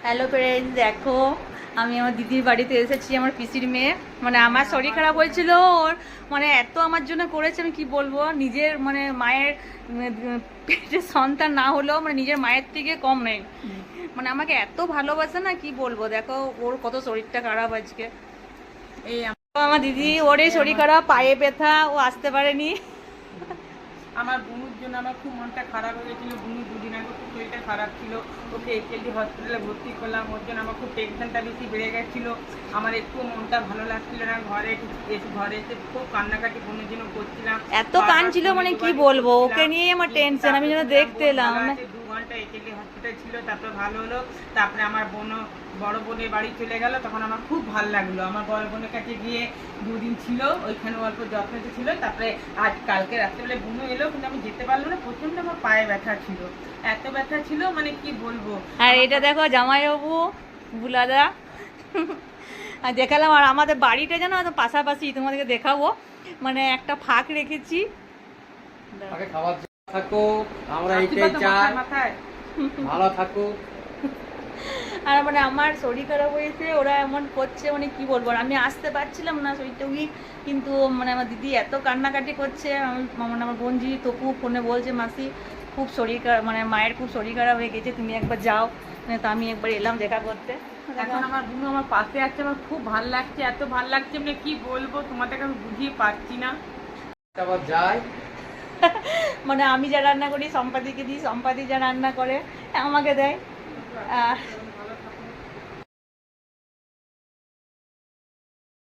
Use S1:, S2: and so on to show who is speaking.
S1: Hello friends, দেখো আমি আমার দিদির বাড়িতে এসেছি। আমার পিসির মেয়ে, মানে আমার শরীর খারাপ হয়েছিল ওর, মানে এত আমার জন্য করেছে আমি কি বলবো। নিজের মানে মায়ের পেটের সন্তান না হলেও মানে নিজের মায়ের থেকে কম নেই, মানে আমাকে এত ভালোবাসে না কি বলবো। দেখো ওর কত শরীরটা খারাপ আজকে। এই আমার দিদি, ওরই শরীর খারাপ, পায়ে ব্যথা, ও আসতে পারেনি।
S2: আমার বোনুর জন্য আমার খুব মনটা খারাপ হয়ে গেছিলো। বোনু দুদিন আগে খুব শরীরটা খারাপ ছিল, ওকে একেলডি হসপিটালে ভর্তি করলাম। ওর জন্য আমার খুব টেনশনটা বেশি বেড়ে গেছিলো। আমার একটু মনটা ভালো লাগছিল না। ঘরে এসে খুব কান্নাকাটি বোনের জন্য করছিলাম।
S1: এত কাঁদছিল মানে কি বলবো, ওকে নিয়ে আমার টেনশন। আমি যেন দেখতে এলাম
S2: 2 ঘন্টা একেলডি হসপিটাল ছিল, তারপরে ভালো হলো। তারপরে আমার বড় বোনের বাড়ি চলে গেল। তখন আমার খুব ভালো লাগলো। আমার বড় বোনের কাছে গিয়ে 2 দিন ছিল, ওইখানে অল্প যত্নতে ছিল। তারপরে আজ কালকে রাত্রেবেলা বোনও এলো, কিন্তু আমি যেতে পারলাম না। প্রচন্ড আমার পায়ে ব্যথা ছিল, এত ব্যথা ছিল মানে কি বলবো।
S1: আর এটা দেখো জামাইবাবু বুলাদা আর দেখালাম। আর আমাদের বাড়িটা যেন পাশাপাশি, তোমাদেরকে দেখাবো। মানে একটা ফাঁক রেখেছি।
S3: খাবার থাকো, আমরা এইটাই চাই, ভালো থাকো।
S1: আর মানে আমার শরীর খারাপ হয়েছে, ওরা এমন করছে মানে কি বলবো। আর আমি আসতে পারছিলাম না, শরীরটা উইক। কিন্তু মানে আমার দিদি এত কান্নাকাটি করছে। মানে আমার বোনজি তপু ফোনে বলছে, মাসি খুব শরীর খারাপ, মানে মায়ের খুব শরীর খারাপ হয়ে গেছে, তুমি একবার যাও। তো আমি একবার এলাম দেখা করতে।
S2: এখন আমার বোনু আমার পাশে আছে, আমার খুব ভালো লাগছে, এত ভালো লাগছে মানে কি বলবো, তোমাদেরকে আমি বুঝিয়ে পারছি না।
S3: আবার যাই,
S1: মানে আমি যা রান্না করি সম্পাদিকে দিই, সম্পাদি যা রান্না করে আমাকে দেয়।